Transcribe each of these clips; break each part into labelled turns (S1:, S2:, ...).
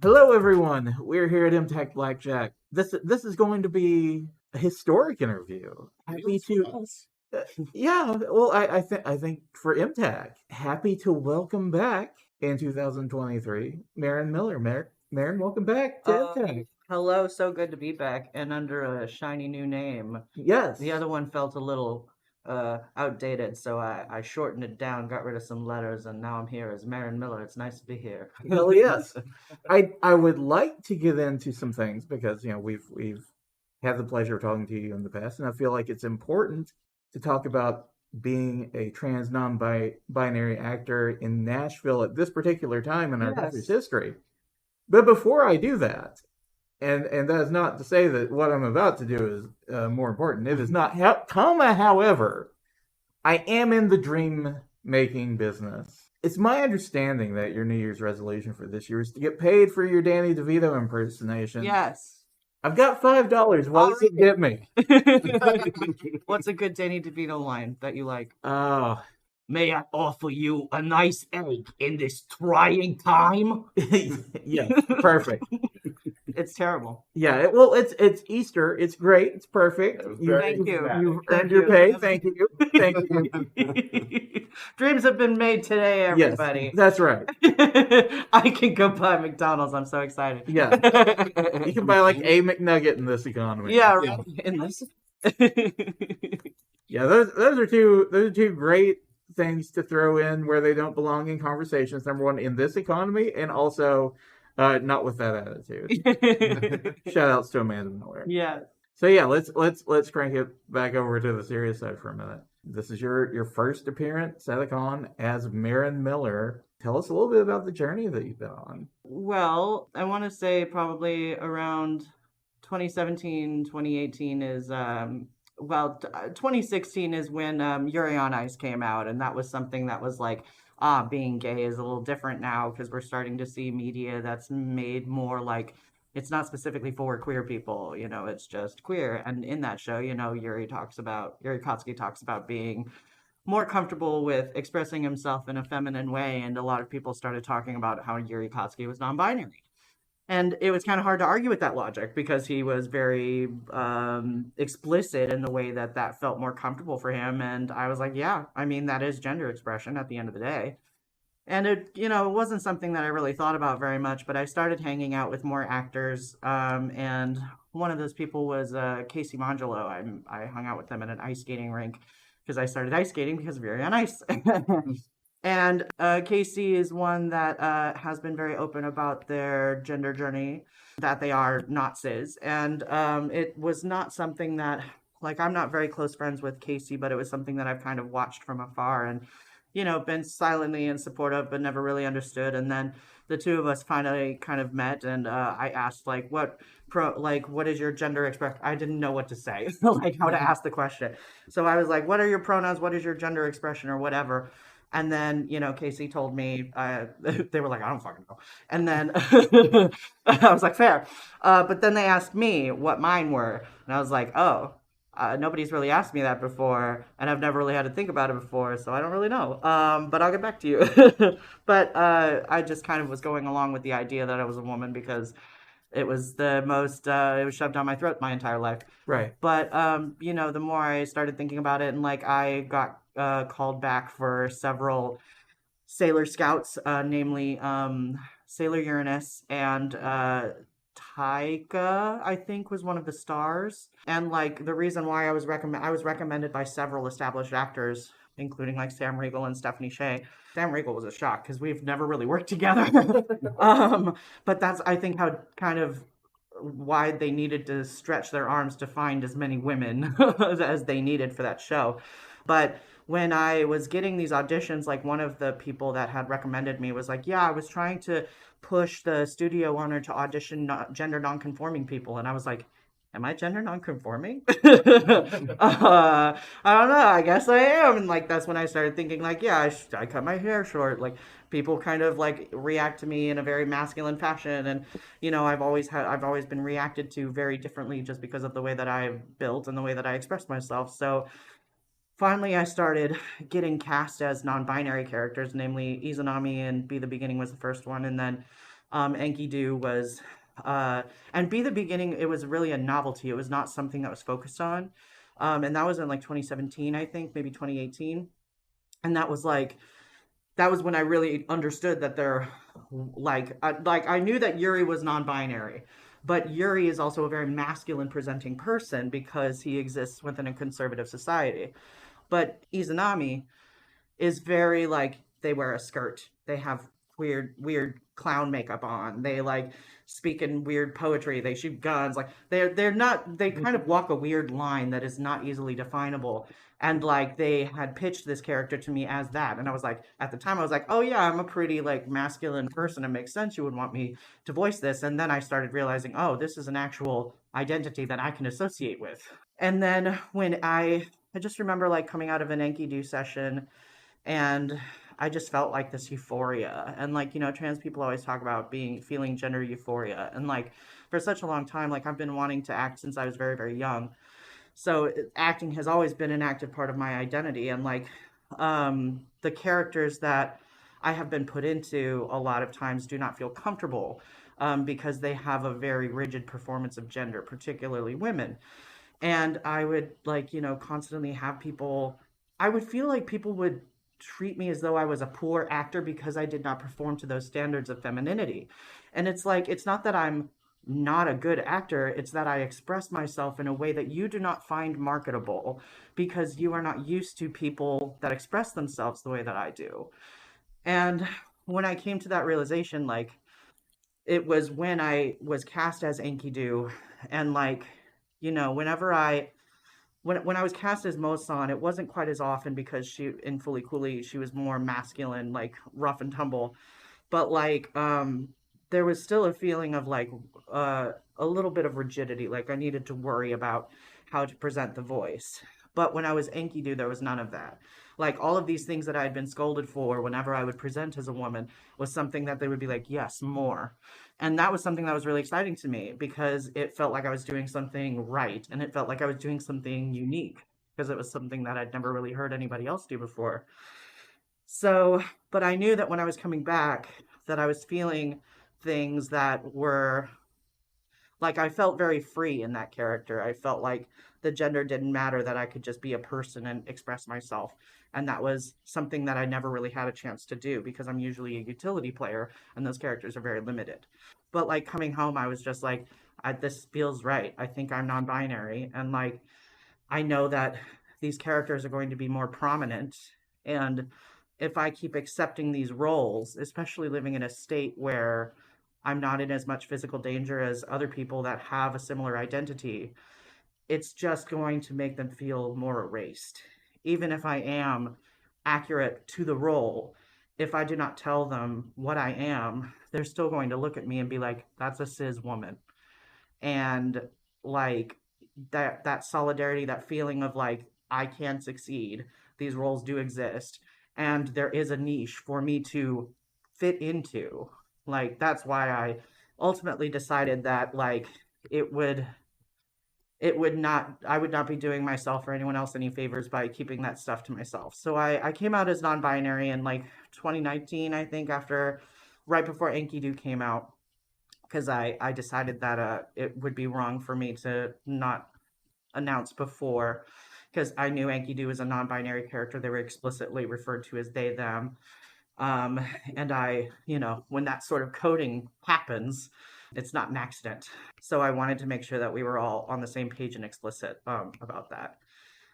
S1: Hello, everyone. We're here at MTAC Blackjack. This is going to be a historic interview. Happy to, yeah. Well, I think for MTAC, happy to welcome back in 2023, Marin Miller. Marin, welcome back to MTAC.
S2: Hello, so good to be back and under a shiny new name.
S1: Yes.
S2: The other one felt a little outdated, so I shortened it down, got rid of some letters, and now I'm here as Marin Miller. It's nice to be here.
S1: Hell yes. I would like to get into some things because we've had the pleasure of talking to you in the past, and I feel like it's important to talk about being a trans non-binary actor in Nashville at this particular time in our country's history. But before I do that, and that is not to say that what I'm about to do is more important. It is not. However, I am in the dream-making business. It's my understanding that your New Year's resolution for this year is to get paid for your Danny DeVito impersonation.
S2: Yes.
S1: I've got $5. What does it get me?
S2: What's a good Danny DeVito line that you like?
S3: May I offer you a nice egg in this trying time?
S1: Yeah, perfect.
S2: It's terrible.
S1: Yeah, it's Easter. It's great. It's perfect.
S2: Thank you.
S1: You've earned your pay. Thank you. Thank you.
S2: Dreams have been made today, everybody.
S1: Yes, that's right.
S2: I can go buy McDonald's. I'm so excited.
S1: Yeah. You can buy like a McNugget in this economy.
S2: Yeah, right. In this.
S1: Yeah, those are two great things to throw in where they don't belong in conversations. Number one, in this economy, and also not with that attitude. Shout outs to Amanda Miller.
S2: Yeah.
S1: So yeah, let's crank it back over to the serious side for a minute. This is your first appearance at a con as Marin Miller. Tell us a little bit about the journey that you've been on.
S2: Well, I want to say probably around 2017, 2018 is 2016 is when Yuri on Ice came out, and that was something that was like, being gay is a little different now because we're starting to see media that's made more like it's not specifically for queer people, it's just queer. And in that show, Yuri Kotsky talks about being more comfortable with expressing himself in a feminine way, and a lot of people started talking about how Yuri Kotsky was non-binary. And it was kind of hard to argue with that logic because he was very explicit in the way that felt more comfortable for him. And I was like, yeah, I mean, that is gender expression at the end of the day. And it wasn't something that I really thought about very much, but I started hanging out with more actors. And one of those people was Casey Mangelo. I hung out with them at an ice skating rink because I started ice skating because of Yuri on Ice. And Casey is one that has been very open about their gender journey, that they are not cis. And it was not something that, like, I'm not very close friends with Casey, but it was something that I've kind of watched from afar and, been silently in support of, but never really understood. And then the two of us finally kind of met, and I asked, like, what is your gender expression? I didn't know what to say, like how to ask the question. So I was like, what are your pronouns? What is your gender expression or whatever? And then, Casey told me, they were like, I don't fucking know. And then I was like, fair. But then they asked me what mine were. And I was like, nobody's really asked me that before. And I've never really had to think about it before. So I don't really know. But I'll get back to you. But I just kind of was going along with the idea that I was a woman because it was the most, it was shoved down my throat my entire life.
S1: Right.
S2: But, the more I started thinking about it, and like I got called back for several Sailor Scouts, namely Sailor Uranus and Taika, I think, was one of the stars. And like the reason why I was recommended by several established actors, including like Sam Riegel and Stephanie Sheh. Sam Riegel was a shock because we've never really worked together. But that's, I think, how kind of why they needed to stretch their arms to find as many women as they needed for that show. But when I was getting these auditions, like one of the people that had recommended me was like, yeah, I was trying to push the studio owner to audition gender non-conforming people. And I was like, am I gender nonconforming? I don't know. I guess I am. And like that's when I started thinking like, yeah, I cut my hair short. Like people kind of like react to me in a very masculine fashion, and I've always been reacted to very differently just because of the way that I've built and the way that I express myself. So finally, I started getting cast as non-binary characters, namely Izanami and Be the Beginning was the first one, and then Enkidu was, and Be the Beginning. It was really a novelty. It was not something that was focused on, and that was in like 2017, I think, maybe 2018, and that was when I really understood that I knew that Yuri was non-binary, but Yuri is also a very masculine presenting person because he exists within a conservative society. But Izanami is very like they wear a skirt. They have weird clown makeup on. They like speak in weird poetry. They shoot guns. Like they're not they kind of walk a weird line that is not easily definable. And like they had pitched this character to me as that. And I was like, at the time I was like, oh yeah, I'm a pretty like masculine person. It makes sense you would want me to voice this. And then I started realizing, oh, this is an actual identity that I can associate with. And then when I just remember like coming out of an Enkidu session and I just felt like this euphoria. And like, trans people always talk about feeling gender euphoria. And like for such a long time, like I've been wanting to act since I was very, very young. So acting has always been an active part of my identity. And like the characters that I have been put into a lot of times do not feel comfortable because they have a very rigid performance of gender, particularly women. And I would like, constantly have people, I would feel like people would treat me as though I was a poor actor because I did not perform to those standards of femininity. And it's like, it's not that I'm not a good actor, it's that I express myself in a way that you do not find marketable because you are not used to people that express themselves the way that I do. And when I came to that realization, like, it was when I was cast as Enkidu, and like, whenever when I was cast as Mosan, it wasn't quite as often because she in Fully Cooley she was more masculine, like rough and tumble. But like there was still a feeling of like a little bit of rigidity, like I needed to worry about how to present the voice. But when I was Enkidu, there was none of that. Like all of these things that I had been scolded for whenever I would present as a woman was something that they would be like, yes, more. And that was something that was really exciting to me because it felt like I was doing something right and it felt like I was doing something unique because it was something that I'd never really heard anybody else do before. So, but I knew that when I was coming back, that I was feeling things that were like I felt very free in that character. I felt like the gender didn't matter, that I could just be a person and express myself. And that was something that I never really had a chance to do because I'm usually a utility player and those characters are very limited. But like coming home, I was just like, this feels right. I think I'm non binary. And like, I know that these characters are going to be more prominent. And if I keep accepting these roles, especially living in a state where I'm not in as much physical danger as other people that have a similar identity, it's just going to make them feel more erased. Even if I am accurate to the role, if I do not tell them what I am, they're still going to look at me and be like, that's a cis woman. And like that solidarity, that feeling of like, I can succeed. These roles do exist. And there is a niche for me to fit into. Like, that's why I ultimately decided that like it would I would not be doing myself or anyone else any favors by keeping that stuff to myself. So I came out as non-binary in like 2019, I think, after right before Enkidu came out, because I decided that it would be wrong for me to not announce before, because I knew Enkidu was a non-binary character. They were explicitly referred to as they, them. Um, and when that sort of coding happens, it's not an accident. So I wanted to make sure that we were all on the same page and explicit about that.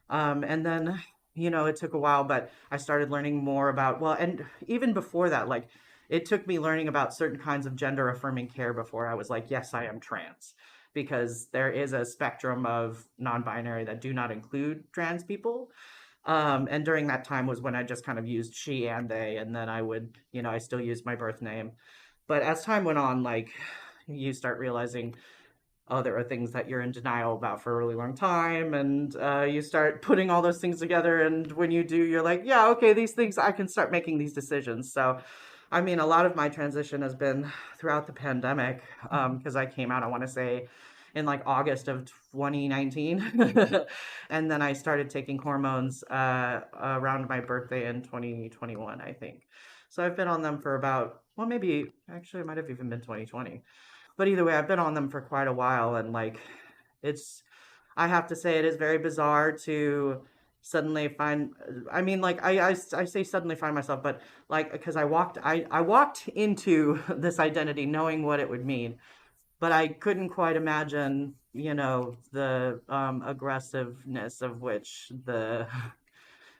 S2: And then, it took a while, but I started learning more about, well, and even before that, like, it took me learning about certain kinds of gender affirming care before I was like, yes, I am trans. Because there is a spectrum of non binary that do not include trans people. And during that time was when I just kind of used she and they, and then I would, I still used my birth name. But as time went on, like, you start realizing oh, there are things that you're in denial about for a really long time, and you start putting all those things together, and when you do, you're like, yeah, okay, these things, I can start making these decisions. So, I mean, a lot of my transition has been throughout the pandemic, because I came out, I want to say, in like August of 2019, and then I started taking hormones around my birthday in 2021, I think. So I've been on them for about, well, maybe actually it might have even been 2020. But either way, I've been on them for quite a while, and like, it's, I have to say, it is very bizarre to suddenly find, I mean, like, I say suddenly find myself, but like, because I walked into this identity knowing what it would mean, but I couldn't quite imagine, the aggressiveness of which the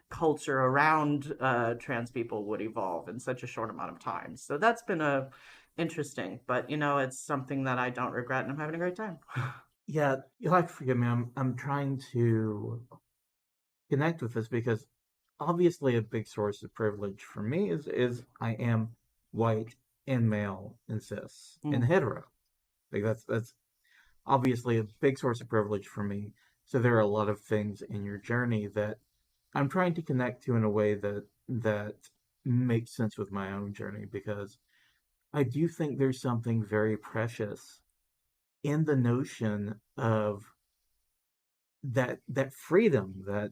S2: culture around trans people would evolve in such a short amount of time. So that's been a interesting, but it's something that I don't regret, and I'm having a great time.
S1: Yeah, you'll have to forgive me. I'm trying to connect with this because obviously a big source of privilege for me is I am white and male and cis and
S2: Mm.
S1: hetero. Like that's obviously a big source of privilege for me. So there are a lot of things in your journey that I'm trying to connect to in a way that makes sense with my own journey because I do think there's something very precious in the notion of that freedom, that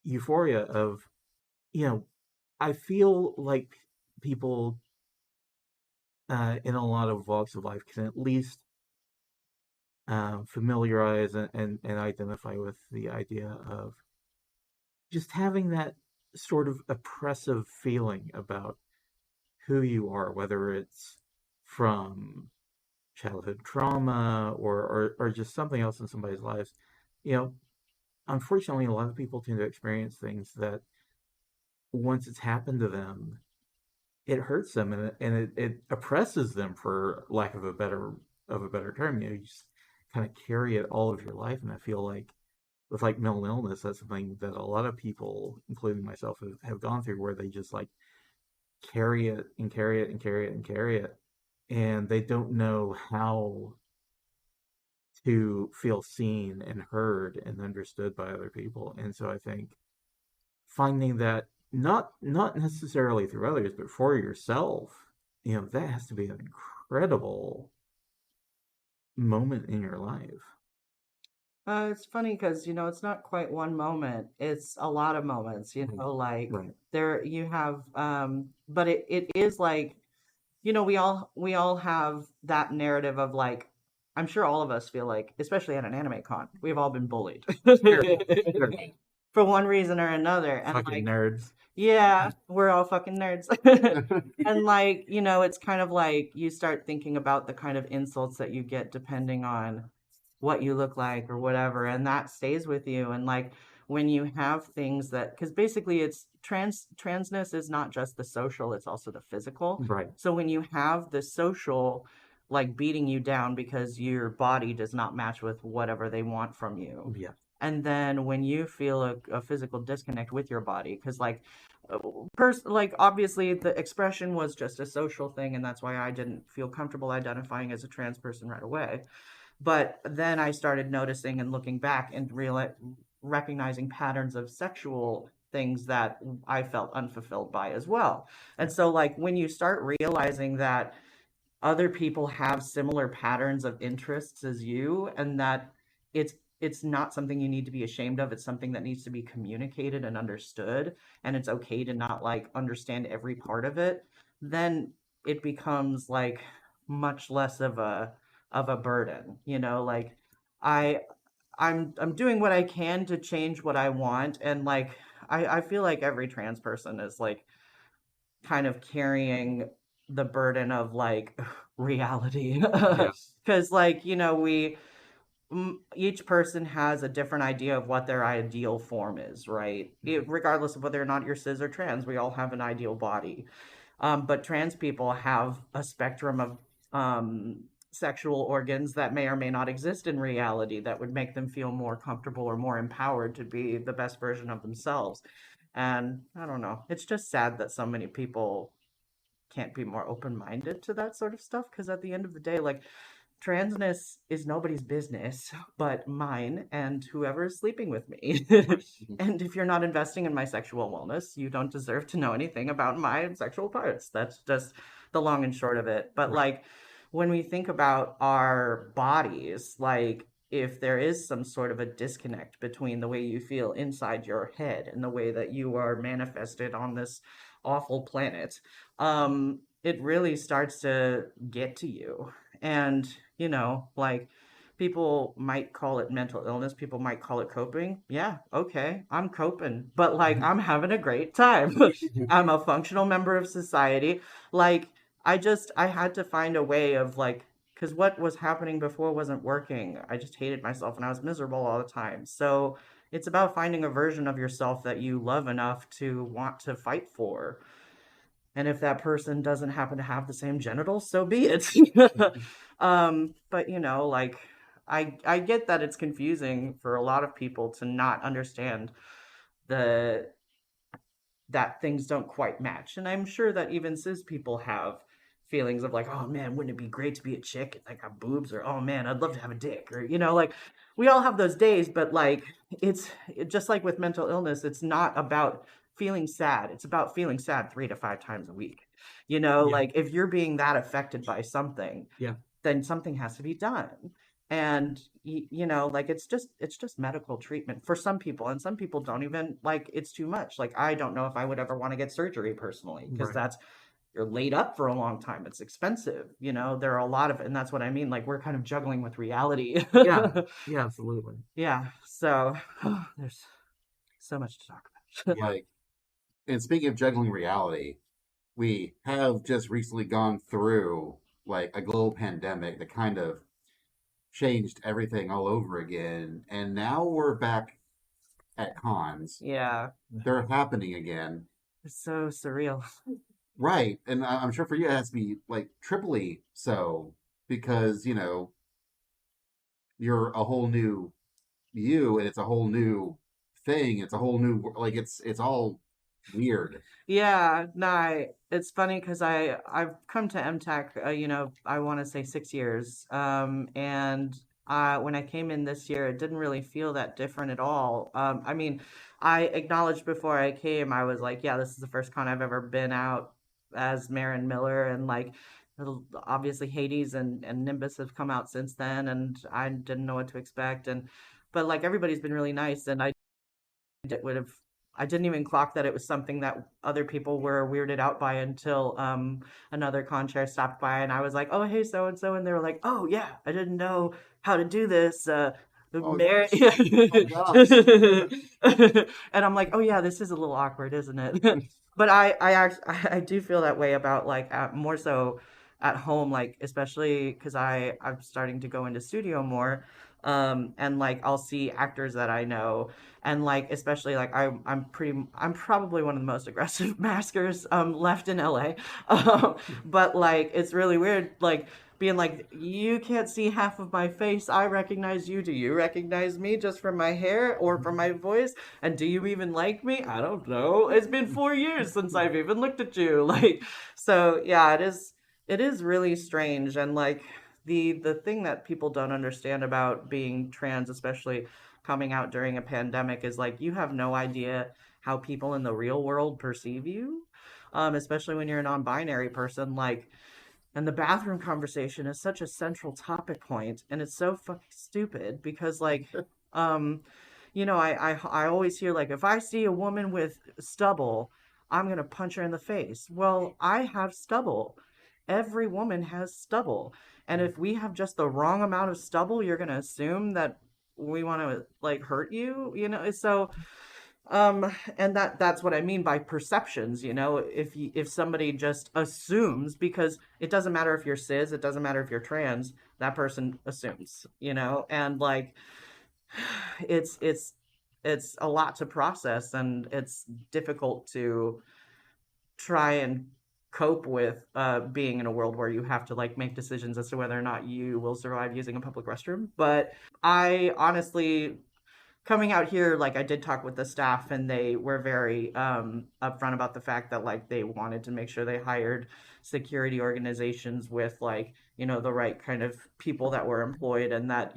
S1: euphoria of, you know, I feel like people in a lot of walks of life can at least familiarize and identify with the idea of just having that sort of oppressive feeling about who you are, whether it's from childhood trauma or just something else in somebody's lives. You know, unfortunately, a lot of people tend to experience things that once it's happened to them, it hurts them and it oppresses them for lack of a better term. You just kind of carry it all of your life. And I feel like with like mental illness, that's something that a lot of people, including myself, have gone through where they just like carry it and carry it and carry it and carry it. And they don't know how to feel seen and heard and understood by other people. And so I think finding that not necessarily through others, but for yourself, that has to be an incredible moment in your life.
S2: It's funny because, it's not quite one moment. It's a lot of moments, like
S1: Right.
S2: there you have, but it is like, we all have that narrative of like, I'm sure all of us feel like, especially at an anime con, we've all been bullied
S1: Sure. Sure.
S2: for one reason or another. And
S1: Fucking
S2: like,
S1: nerds.
S2: yeah, we're all fucking nerds. And like, it's kind of like you start thinking about the kind of insults that you get depending on what you look like or whatever, and that stays with you. And like when you have things that, because basically it's transness is not just the social, it's also the physical.
S1: Right.
S2: So when you have the social like beating you down because your body does not match with whatever they want from you,
S1: Yeah.
S2: and then when you feel a physical disconnect with your body, because like like obviously the expression was just a social thing, and that's why I didn't feel comfortable identifying as a trans person right away. But then I started noticing and looking back and recognizing patterns of sexual things that I felt unfulfilled by as well. And so like when you start realizing that other people have similar patterns of interests as you, and that it's not something you need to be ashamed of, it's something that needs to be communicated and understood, and it's okay to not like understand every part of it, then it becomes like much less of a burden, like I I'm doing what I can to change what I want, and like I feel like every trans person is like kind of carrying the burden of like reality.
S1: Yes.
S2: Because like each person has a different idea of what their ideal form is, right? Regardless of whether or not you're cis or trans, we all have an ideal body. But trans people have a spectrum of sexual organs that may or may not exist in reality that would make them feel more comfortable or more empowered to be the best version of themselves. And I don't know, it's just sad that so many people can't be more open minded to that sort of stuff, because at the end of the day, like transness is nobody's business but mine and whoever is sleeping with me. And if you're not investing in my sexual wellness, you don't deserve to know anything about my sexual parts. That's just the long and short of it. But like when we think about our bodies, like if there is some sort of a disconnect between the way you feel inside your head and the way that you are manifested on this awful planet, it really starts to get to you. And, like people might call it mental illness, people might call it coping. Yeah, okay, I'm coping, but like I'm having a great time. I'm a functional member of society. Like, I had to find a way of like, because what was happening before wasn't working. I just hated myself and I was miserable all the time. So it's about finding a version of yourself that you love enough to want to fight for. And if that person doesn't happen to have the same genitals, so be it. But like I get that it's confusing for a lot of people to not understand the that things don't quite match. And I'm sure that even cis people have feelings of like, oh man, wouldn't it be great to be a chick and like have boobs, or oh man, I'd love to have a dick, or like we all have those days, but like just like with mental illness, it's not about feeling sad. It's about feeling sad 3 to 5 times a week. Like if you're being that affected by something, then something has to be done. And like it's just medical treatment for some people, and some people don't even like, it's too much. Like I don't know if I would ever want to get surgery personally, because that's, you're laid up for a long time, it's expensive, there are a lot of, and that's what I mean, like we're kind of juggling with reality.
S1: Yeah, absolutely.
S2: Yeah, so there's so much to talk about.
S4: Like, and speaking of juggling reality, we have just recently gone through like a global pandemic that kind of changed everything all over again, and now we're back at cons.
S2: Yeah,
S4: They're happening again.
S2: it's so surreal.
S4: Right. And I'm sure for you it has to be like triply so, because, you're a whole new you, and it's a whole new thing. It's a whole new, like, it's all weird.
S2: Yeah, no, it's funny because I've come to MTAC, I want to say 6 years, and when I came in this year, it didn't really feel that different at all. I mean, I acknowledged before I came, I was like, yeah, this is the first con I've ever been out as Marin Miller, and like obviously Hades and Nimbus have come out since then, and I didn't know what to expect, but like everybody's been really nice, and would have I didn't even clock that it was something that other people were weirded out by until another con chair stopped by, and I was like, oh hey, so and so, and they were like, oh yeah, I didn't know how to do this.
S4: Oh,
S2: Mar-
S4: gosh.
S2: And I'm like, oh yeah, this is a little awkward, isn't it? But I do feel that way about like more so at home, like especially because I'm starting to go into studio more, and like I'll see actors that I know, and like especially like I'm probably one of the most aggressive maskers left in LA, but like it's really weird like being like, you can't see half of my face, I recognize you, do you recognize me just from my hair or from my voice, and do you even like me? I don't know, it's been 4 years since I've even looked at you. Like, so yeah, it is really strange. And like the thing that people don't understand about being trans, especially coming out during a pandemic, is like you have no idea how people in the real world perceive you, especially when you're a non-binary person. Like, and the bathroom conversation is such a central topic point, and it's so fucking stupid because like I always hear like, if I see a woman with stubble, I'm gonna punch her in the face. Well, I have stubble. Every woman has stubble. And if we have just the wrong amount of stubble, you're gonna assume that we want to like hurt you, So and that's what I mean by perceptions. If somebody just assumes, because it doesn't matter if you're cis, it doesn't matter if you're trans, that person assumes, and like it's a lot to process, and it's difficult to try and cope with being in a world where you have to like make decisions as to whether or not you will survive using a public restroom. But I honestly, coming out here, like I did talk with the staff, and they were very upfront about the fact that like they wanted to make sure they hired security organizations with like, the right kind of people that were employed, and that,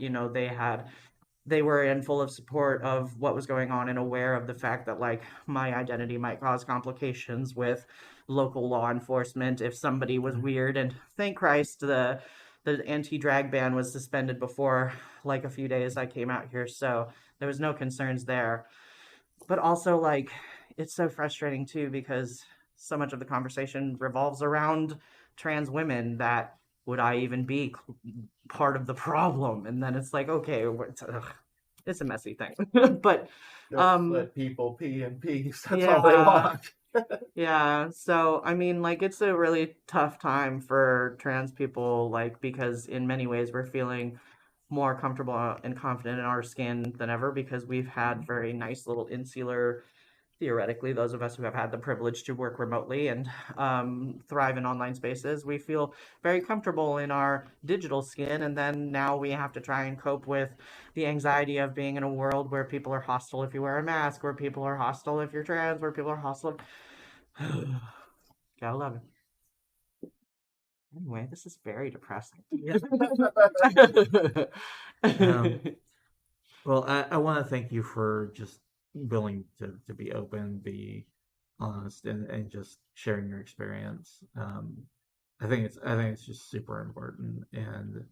S2: they were in full of support of what was going on and aware of the fact that like my identity might cause complications with local law enforcement if somebody was weird. And thank Christ the anti-drag ban was suspended before like a few days I came out here, so there was no concerns there. But also like it's so frustrating too, because so much of the conversation revolves around trans women, that would I even be part of the problem? And then it's like, okay, it's a messy thing. But
S1: Just let people pee in peace. That's
S2: yeah.
S1: all they want.
S2: Yeah, so I mean, like, it's a really tough time for trans people, like, because in many ways we're feeling more comfortable and confident in our skin than ever, because we've had very nice little insular, theoretically, those of us who have had the privilege to work remotely and thrive in online spaces, we feel very comfortable in our digital skin. And then now we have to try and cope with the anxiety of being in a world where people are hostile if you wear a mask, where people are hostile if you're trans, where people are hostile. Gotta love it. Anyway, this is very depressing.
S1: Well, I want to thank you for just willing to be open, be honest, and just sharing your experience. I think it's just super important, and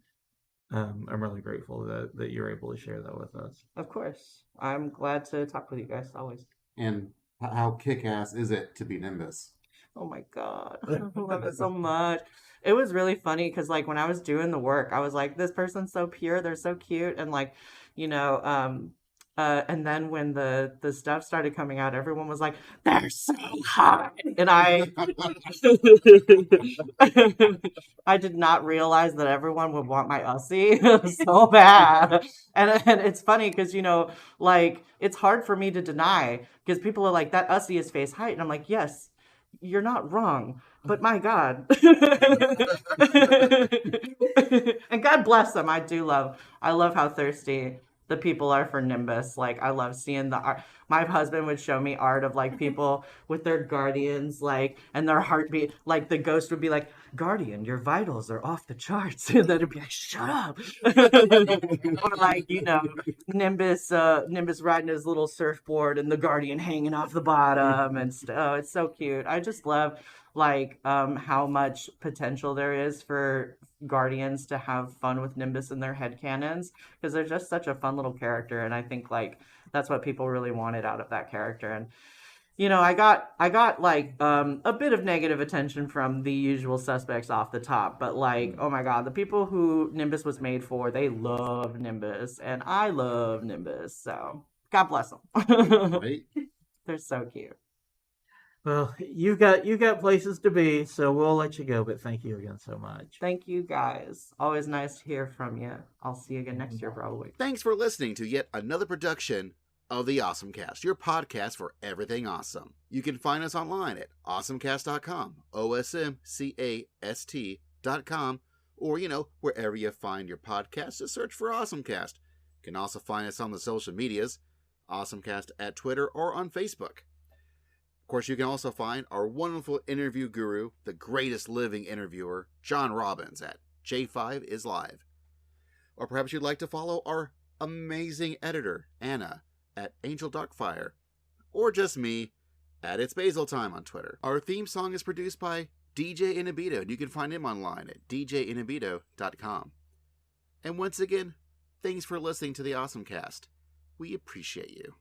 S1: I'm really grateful that you're able to share that with us.
S2: Of course. I'm glad to talk with you guys always.
S4: And how kick-ass is it to be Nimbus?
S2: Oh my God. I love it so much. It was really funny because like when I was doing the work, I was like, this person's so pure, they're so cute, and like, and then when the stuff started coming out, everyone was like, they're so hot. And I I did not realize that everyone would want my Ussie so bad. And it's funny because, like, it's hard for me to deny, because people are like, that Ussie is face height. And I'm like, yes, you're not wrong, but my God. And God bless them. I love how thirsty the people are for Nimbus. Like, I love seeing the art. My husband would show me art of like people with their guardians, like, and their heartbeat. Like the ghost would be like, Guardian, your vitals are off the charts. And then it'd be like, shut up. Or like, Nimbus riding his little surfboard and the Guardian hanging off the bottom and stuff. Oh, it's so cute. I just love like how much potential there is for Guardians to have fun with Nimbus in their headcanons, because they're just such a fun little character, and I think like that's what people really wanted out of that character. And I got like a bit of negative attention from the usual suspects off the top, but like, oh my God, the people who Nimbus was made for, they love Nimbus, and I love Nimbus, so God bless them.
S4: Right?
S2: They're so cute.
S1: Well, you got places to be, so we'll let you go, but thank you again so much.
S2: Thank you guys. Always nice to hear from you. I'll see you again next year, probably.
S5: Thanks for listening to yet another production of the OSMcast, your podcast for everything awesome. You can find us online at awesomecast.com, OSMCAST.com, or, wherever you find your podcast, just search for OSMcast. You can also find us on the social medias, OSMcast at Twitter or on Facebook. Of course, you can also find our wonderful interview guru, the greatest living interviewer, John Robbins, at J5 is Live. Or perhaps you'd like to follow our amazing editor, Anna, at Angel Darkfire. Or just me, at It's Basil Time on Twitter. Our theme song is produced by DJ Inabito, and you can find him online at djinabito.com. And once again, thanks for listening to the OSMcast. We appreciate you.